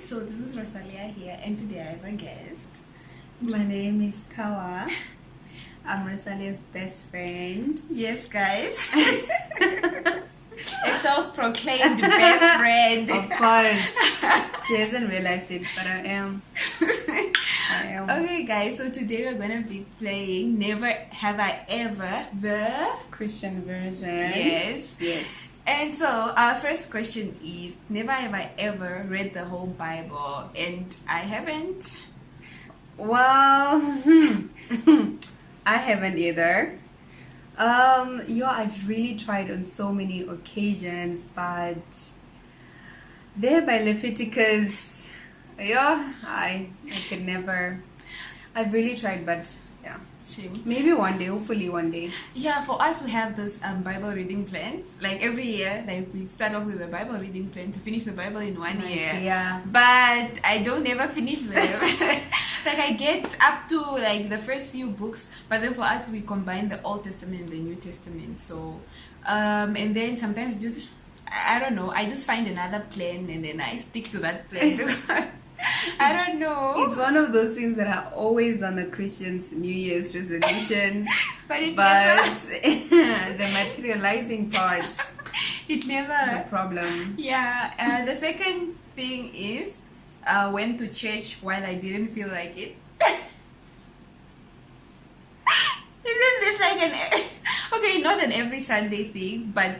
So this is Rosalia here, and today I have a guest. My name is Kawa. I'm Rosalia's best friend. Yes, guys. A self-proclaimed best friend. Of course. She hasn't realized it, but I am. Okay, guys, so today we're going to be playing Never Have I Ever, the Christian version. Yes. Yes. And so our first question is, never have I ever read the whole Bible, and I haven't. Well, I haven't either. I've really tried on so many occasions, but there by Leviticus, I could never. I've really tried, but yeah. Shame. Maybe one day, hopefully one day. Yeah, for us we have this Bible reading plans. Like every year, like we start off with a Bible reading plan to finish the Bible in 1 year. Yeah. But I don't ever finish them. Like I get up to like the first few books, but then for us we combine the Old Testament and the New Testament. So and then sometimes just I don't know, I just find another plan and then I stick to that plan because I don't know. It's one of those things that are always on the Christian's New Year's resolution, but the materializing parts it is never. a problem. Yeah. The second thing is went to church while I didn't feel like it. Isn't this like okay, not an every Sunday thing, but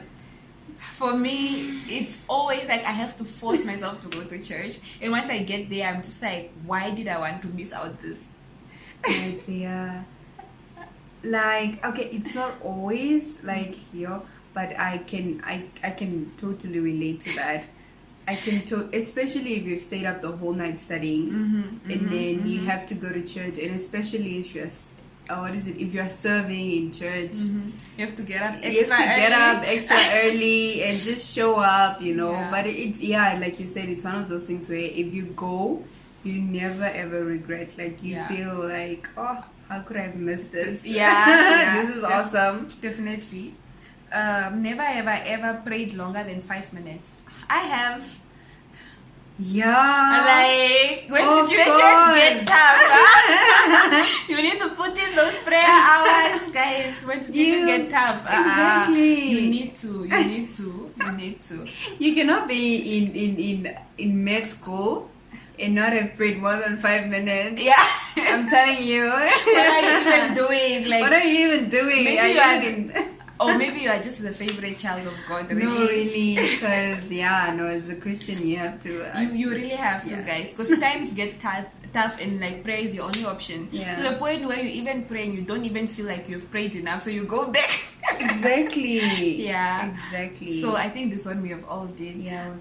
for me, it's always like I have to force myself to go to church. And once I get there, I'm just like, why did I want to miss out this? Right, yeah. Like, okay, it's not always like here, but I can totally relate to that. I can especially if you've stayed up the whole night studying, and then you have to go to church, and especially if you're if you're serving in church, you have to get up extra early and just show up, Yeah. But it's like you said, it's one of those things where if you go, you never ever regret. Like you feel like, oh, how could I have missed this? This is awesome. Definitely. Never have I ever prayed longer than 5 minutes. I have. Yeah. Like when Of situations course. get tough, you need to put in those prayer hours, guys. When situations get tough, Exactly. you need to. You cannot be in med school and not have prayed more than 5 minutes. Yeah. I'm telling you. What are you even doing? Like, what are you even doing? maybe you are, or maybe you are just the favorite child of God. Really. No, really, because as a Christian, you have to. You really have to, guys, because times get tough and like prayer is your only option. Yeah. To the point where you even pray and you don't even feel like you've prayed enough, so you go back. Exactly. Yeah. Exactly. So I think this one we have all did. Yeah.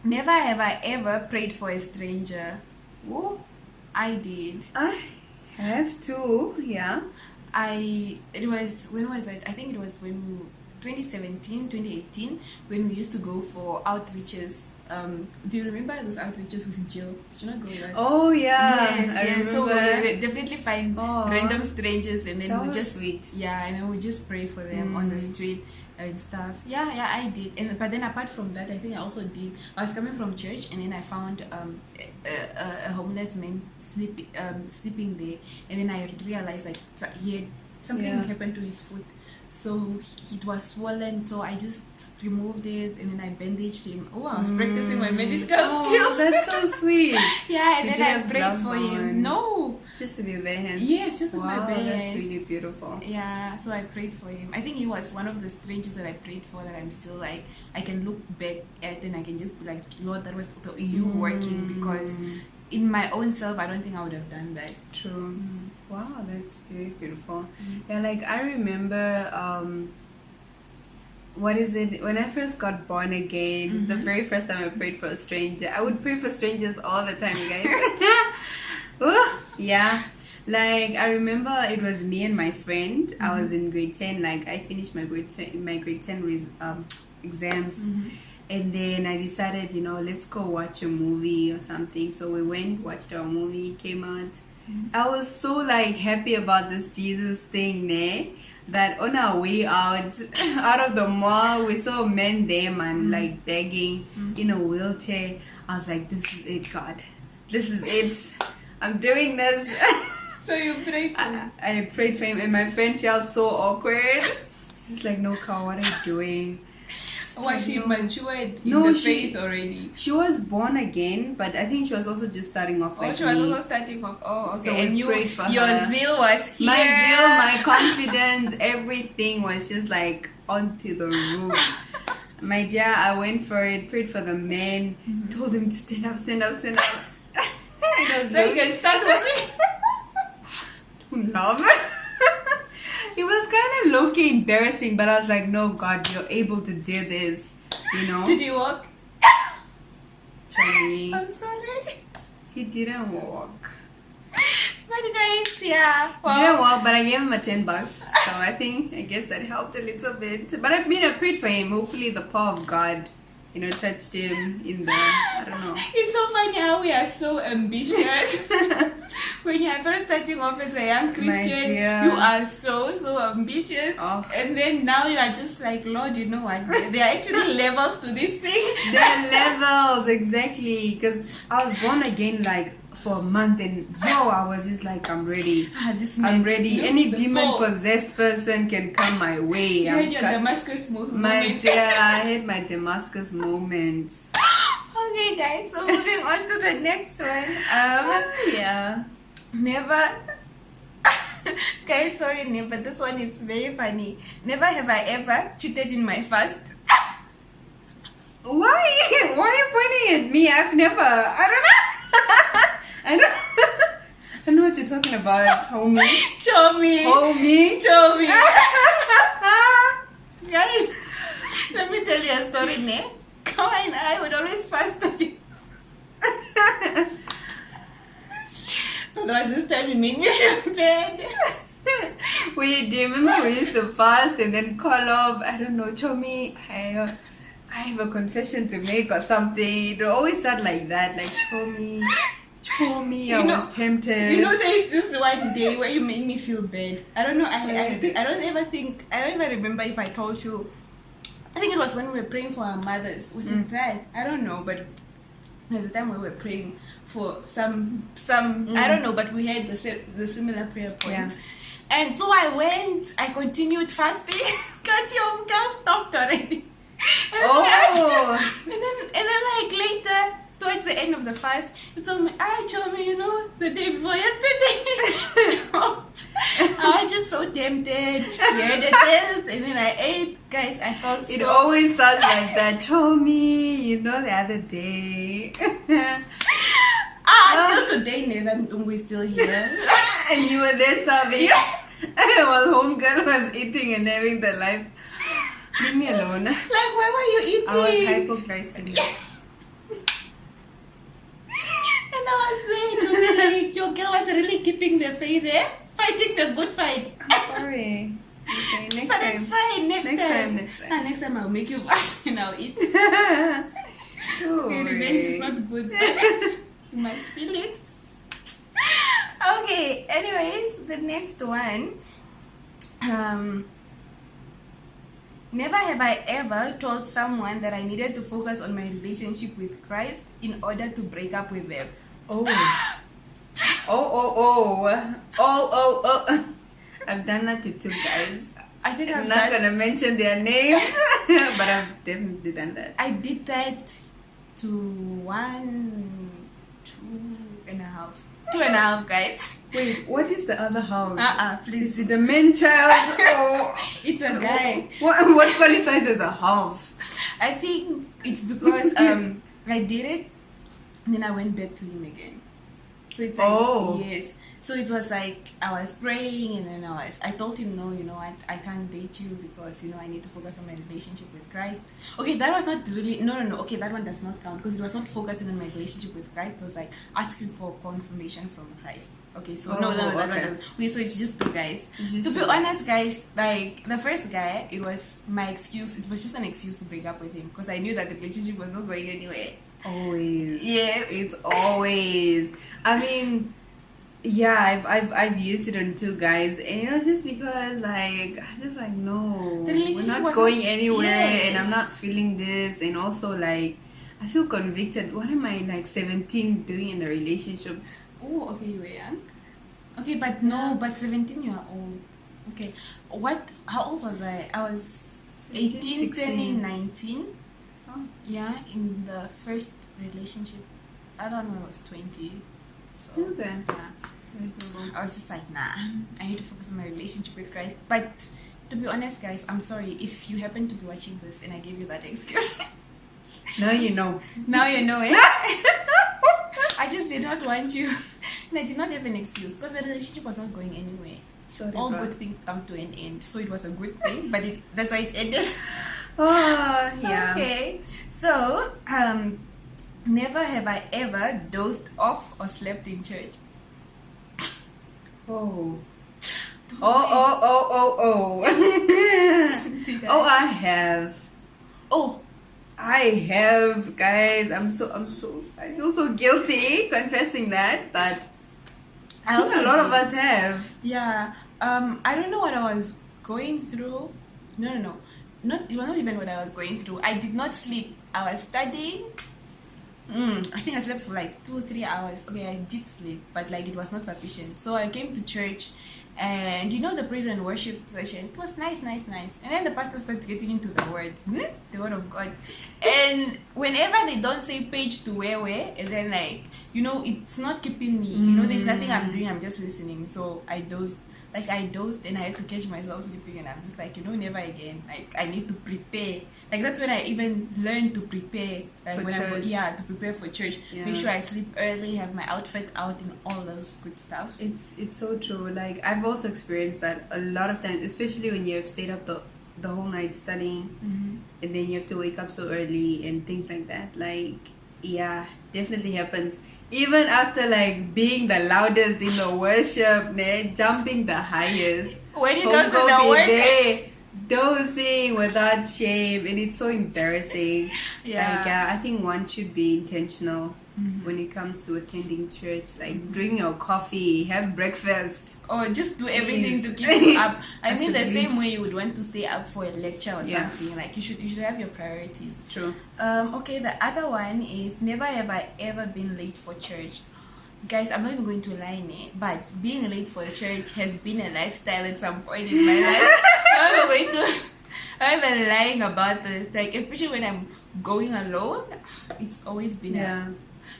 Never have I ever prayed for a stranger. Oh, I did. I have to. Yeah. When was it? I think it was when 2017, 2018, when we used to go for outreaches. Do you remember those outreaches with Jill? Did you not go there? Oh yeah. Yes, I remember. So we definitely find Aw. random strangers and then That we was just sweet. and then we just pray for them on the street and stuff. Yeah, I did. But then apart from that, I think I also did. I was coming from church and then I found a homeless man sleeping there, and then I realized like he had something happened to his foot, so it was swollen. So I just removed it and then I bandaged him. Oh, I was practicing my medical skills. That's so sweet. Yeah, and Did then you I have prayed gloves for him. on? No. Just with your bare hands. Yes, just with my bare That's hands. really beautiful. Yeah, so I prayed for him. I think he was one of the strangers that I prayed for that I'm still like, I can look back at and I can just be like, Lord, that was you working, because in my own self, I don't think I would have done that. True. Wow, that's very beautiful. Yeah, like I remember what is it, when I first got born again, the very first time I prayed for a stranger. I would pray for strangers all the time, guys. Ooh, yeah, like I remember it was me and my friend. I was in grade 10. Like I finished my grade 10 exams, and then I decided, let's go watch a movie or something. So we went, watched our movie, came out. I was so like happy about this Jesus thing, that on our way out of the mall, we saw men there, man, like begging in a wheelchair. I was like, this is it, God. This is it. I'm doing this. So you prayed for him? I prayed for him, and my friend felt so awkward. She's like, no, Carl, what are you doing? Was she matured in No, the she- faith already? She was born again, but I think she was also just starting off Oh, like she was me. also starting off. Oh, okay. So we and prayed for your her. zeal was here. My zeal, my confidence, everything was just like onto the roof. My dear, I went for it, prayed for the men, told him to stand up, stand up, stand up. It was So you can start with it. love. It was kind of low-key embarrassing, but I was like, no, God, you're able to do this, you know? Did you walk? Charlie, I'm sorry. he didn't walk. But guys, yeah. He didn't walk, but I gave him a $10. So I guess that helped a little bit. But I prayed for him. Hopefully the power of God, touched him in the, I don't know. It's so funny how we are so ambitious. When you are first starting off as a young Christian, dear. you are so ambitious. Oh. And then now you are just like, Lord, you know what? There are actually levels to this thing. There are levels, exactly. Because I was born again like for a month, and I was just like, I'm ready. This I'm man, ready. look, Any the demon Pope. possessed person can come my way. You I'm had your cut- Damascus My moment. dear, I had my Damascus moments. Okay, guys. So moving on to the next one. Yeah. Never. Guys, sorry, but this one is very funny. Never have I ever cheated in my fast. Why? Why are you pointing at me? I've never. I don't know. I don't. I know what you're talking about, homie. Show me. Homie. Show me. Guys, let me tell you a story, ne? Kawa and I would always fast together. But this time it made me feel bad. Wait, do you remember we used to fast and then call off? I don't know, Chomi, I have a confession to make or something. It would always start like that, like Chomi, I was tempted. You know, there is this one day where you made me feel bad. I don't know. I don't even remember if I told you. I think it was when we were praying for our mothers. Was it that? I don't know, but there's a time we were praying for some. I don't know, but we had the similar prayer points. Yeah. And so I continued fasting. Got your girl stopped already. And then like later, towards the end of the fast, he told me, told me, the day before yesterday. I was just so tempted. We had a test, and then I ate. Guys, I felt It so... always starts like that, Chomi, the other day. Until today, Nathan Tumbu is still here. And you were there starving. While homegirl was eating and having the life. Leave me alone. Like, why were you eating? I was hypoglycemic. And I was there, like, your girl was really keeping the faith there, fighting the good fight. I'm sorry. Okay, next But time. it's fine, next time. Next time I'll make you fast and I'll eat. Okay, revenge is not good, but you might feel it. Okay, anyways, the next one. Never have I ever told someone that I needed to focus on my relationship with Christ in order to break up with them. Oh. I've done that to two guys. I think I'm not gonna mention their names, but I've definitely done that. I did that to 2.5 guys. Wait, what is the other house? Please. Is it the man child? Oh. It's a guy. What qualifies as a half? I think it's because I did it and then I went back to him again. So it's like, yes. So it was like I was praying and then I told him, no, I can't date you because, I need to focus on my relationship with Christ. Okay, that was not really, no. Okay, that one does not count because it was not focusing on my relationship with Christ. It was like asking for confirmation from Christ. Okay, so that one doesn't. Okay, so it's just two guys. To be honest, guys, like the first guy, it was my excuse. It was just an excuse to break up with him because I knew that the relationship was not going anywhere. Always. Yes. It's always. I mean, yeah, I've used it on two guys, and it was just because I just like, no, we're not going anywhere, and I'm not feeling this, and also like I feel convicted. What am I like 17 doing in a relationship? Oh, okay, you were young. Okay, but no, but 17 you are old. Okay, how old was I? I was 18, 16. turning 19. Oh. Yeah, in the first relationship. I don't know, I was 20. So, Okay. yeah. Reasonable. I was just like, nah, I need to focus on my relationship with Christ. But to be honest, guys, I'm sorry if you happen to be watching this and I gave you that excuse. Now you know. Now you know it. I just did not want you. And I did not have an excuse because the relationship was not going anywhere. Sorry, All God. good things come to an end. So it was a good thing, but that's why it ended. Oh, yeah. Okay. So, never have I ever dozed off or slept in church. Oh. Oh. Oh, I have. Oh, I have, guys. I feel so guilty confessing that, but I I think also a lot did. of us have. Yeah. I don't know what I was going through. No. It was not even what I was going through. I did not sleep. I was studying. I think I slept for like 2-3 hours. Okay, I did sleep, but like it was not sufficient. So I came to church, and the praise and worship session. It was nice. And then the pastor starts getting into the word of God. And whenever they don't say page to where, and then like it's not keeping me. There's nothing I'm doing. I'm just listening. So I dozed. Like I dozed and I had to catch myself sleeping, and I'm just like, never again. Like I need to prepare. Like that's when I even learned to prepare. Like For when church. to prepare for church. Yeah. Make sure I sleep early, have my outfit out, and all those good stuff. It's so true. Like I've also experienced that a lot of times, especially when you have stayed up the whole night studying, and then you have to wake up so early and things like that. Like, yeah, definitely happens. Even after like being the loudest in the worship, jumping the highest, When it comes to the work, there, dozing without shame, and it's so embarrassing. Yeah. Like, I think one should be intentional when it comes to attending church. Like, drink your coffee, have breakfast. or just do everything Please. to keep you up. I That's mean, a the brief. same way you would want to stay up for a lecture or Yeah. something. Like you should have your priorities. True. Okay, the other one is never have I ever been late for church. Guys, I'm not even going to lie, but being late for church has been a lifestyle at some point in my life. I'm even lying about this. Like, especially when I'm going alone, it's always been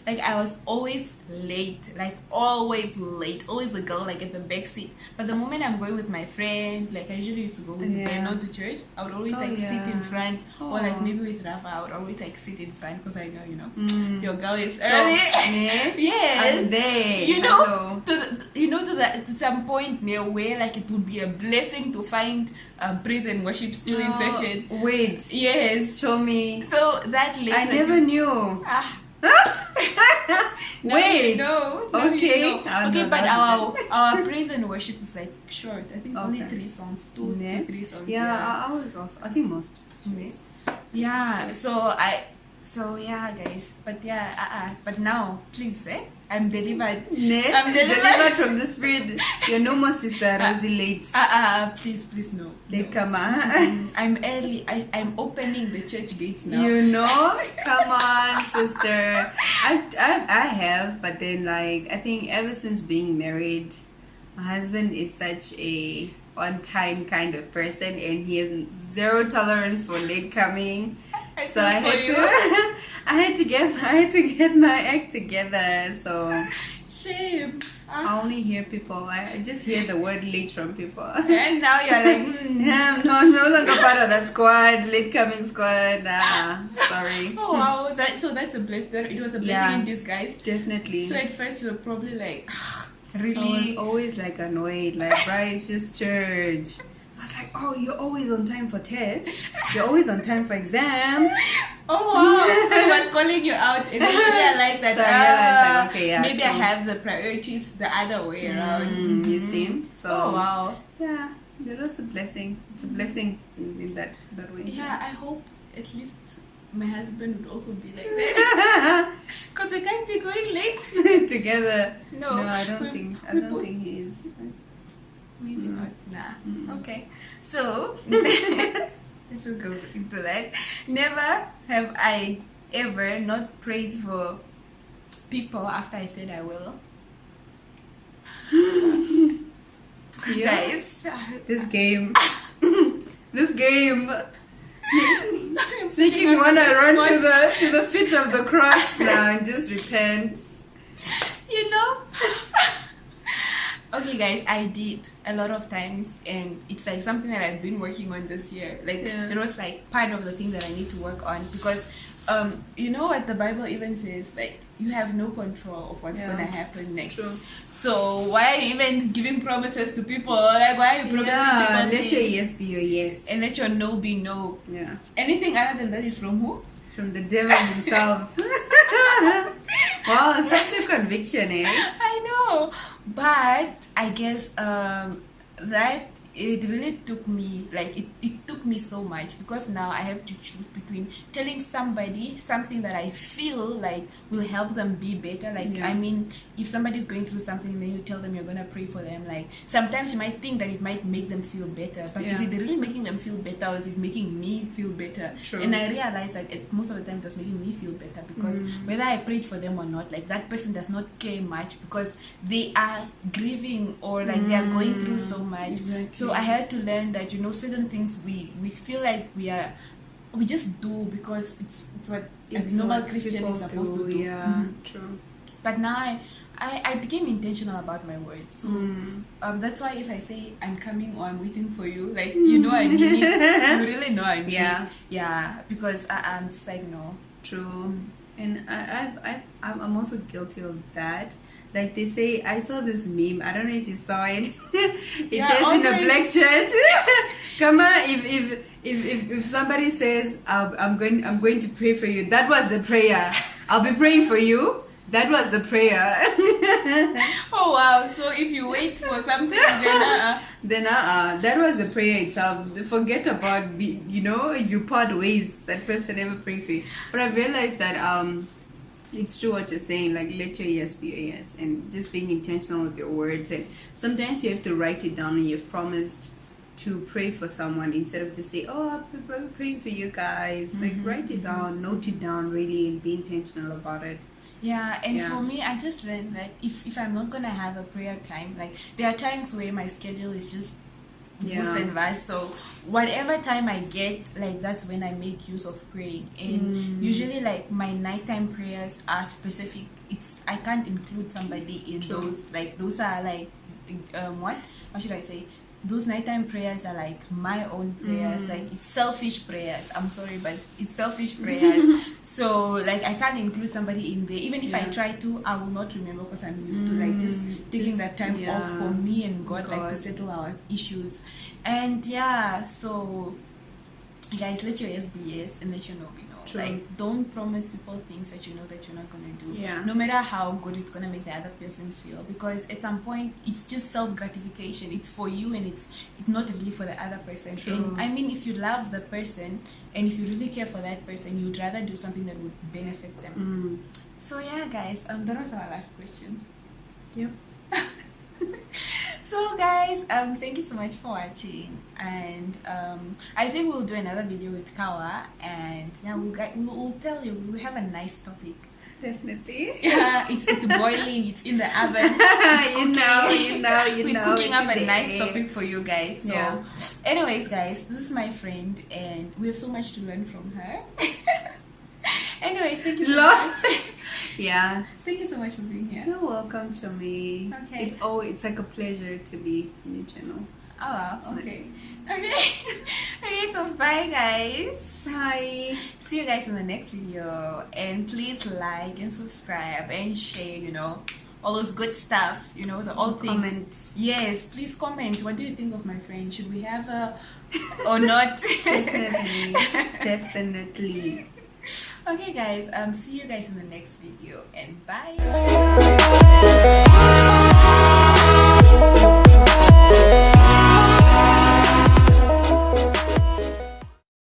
like I was always late, like always late, always the girl like at the back seat. But the moment I'm going with my friend, like I usually used to go with Beno to church, I would always sit in front, or like maybe with Rafa, I would always like sit in front because I know your girl is early. Yes, And they, to some point near where like it would be a blessing to find praise and worship still in session. Wait, Yes. show me. So that late. I never knew. Wait. No. Okay. I'll Okay, know but that. our praise and worship is like short. I think only Okay. 3 songs, 2 to 3 songs. Yeah, I was also. I think most. Yeah. So yeah, guys. But yeah, but now, please, I'm delivered. I'm delivered from the spirit. You're no more sister Rosie late. Please no. Come on. I'm early. I'm opening the church gates now. Come on, sister. I have, but then like I think ever since being married, my husband is such a on-time kind of person, and he has zero tolerance for late coming. So I had to get my act together. So Shame. I only hear people. I just hear the word late from people. And now you're like, I'm no longer part of that squad, late coming squad. Sorry. oh wow, that's a blessing. It was a blessing in disguise. Definitely. So at first you were probably like, I really? was always like annoyed, like, right, it's just church. I was like, oh, you're always on time for tests. You're always on time for exams. Oh wow! So he was calling you out, and then you realized that So I realized, like, okay, yeah, maybe I true. have the priorities the other way around. You see? So Oh wow! yeah, that's a blessing. It's a blessing in that way. Yeah, I hope at least my husband would also be like that. Because we can't be going late. Together. No, I don't think he is. Maybe not. Nah. Okay. So let's go into that. Never have I ever not prayed for people after I said I will. Guys, this game. This game. Speaking, you wanna run to the feet of the cross now and just repent. You know. Okay, guys, I did a lot of times, and it's like something that I've been working on this year. Like it was like part of the thing that I need to work on, because you know what the Bible even says, like you have no control of what's gonna happen next. True. So why are you even giving promises to people? Like, why are you promising people let things? your yes be your yes, And let your no be no. Yeah. Anything other than that is from who? From the devil himself. Wow, such a conviction, eh? I know, but I guess that it really took me, like it took me so much, because now I have to choose between telling somebody something that I feel like will help them be better. Like I mean, if somebody's going through something, then you tell them you're gonna pray for them. Like sometimes you might think that it might make them feel better, but is it really making them feel better, or is it making me feel better? True. And I realized that most of the time it was making me feel better, because whether I prayed for them or not, like that person does not care much, because they are grieving, or like they are going through so much. Exactly. So I had to learn that, you know, certain things we feel like we just do because it's what a normal Christian is supposed to do. Yeah, true. But now I became intentional about my words. So that's why if I say I'm coming or I'm waiting for you, like you know I mean it. You really know I mean it. Yeah, because I'm just like, no. True. And I'm also guilty of that. Like they say, I saw this meme. I don't know if you saw it. It says in a black church, "Come on, if somebody says I'm going to pray for you, that was the prayer. I'll be praying for you. That was the prayer." Oh wow! So if you wait for something, then that was the prayer itself. Forget about if you part ways, that person never prayed for you. But I've realized that it's true what you're saying, like let your yes be a yes, and just being intentional with your words. And sometimes you have to write it down, and you've promised to pray for someone, instead of just say, "Oh, I'll be praying for you guys." Like write it down, note it down really, and be intentional about it. Yeah, and for me, I just learned that if I'm not gonna have a prayer time, like there are times where my schedule is just and vast. So whatever time I get, like that's when I make use of praying. And usually, like my nighttime prayers are specific. I can't include somebody in those. Like those are like what should I say? Those nighttime prayers are like my own prayers. Like it's selfish prayers. I'm sorry, but it's selfish prayers. So like I can't include somebody in there. Even if I try to, I will not remember, because I'm used to like just taking that time off for me and God, like to settle our issues. And so guys, let your yes be yes, and let your no be no. True. Like don't promise people things that you know that you're not gonna do. No matter how good it's gonna make the other person feel, because at some point it's just self-gratification. It's for you, and it's not really for the other person. True. And I mean, if you love the person and if you really care for that person, you'd rather do something that would benefit them. So yeah, guys, that was our last question. Yep. So guys, thank you so much for watching, and I think we'll do another video with Kawa, and we'll tell you, we'll have a nice topic. Definitely. Yeah, it's boiling, it's in the oven. We're cooking up a nice topic for you guys. So anyways guys, this is my friend, and we have so much to learn from her. Anyways, thank you so much. Thank you so much for being here. You're welcome to me. Okay. It's like a pleasure to be in your channel. Oh wow. Okay. Okay, so bye guys. Bye. See you guys in the next video, and please like and subscribe and share, all those good stuff, the all things. Comment. Yes, please comment. What do you think of my friend? Should we have her or not? Definitely. Okay guys, see you guys in the next video, and bye.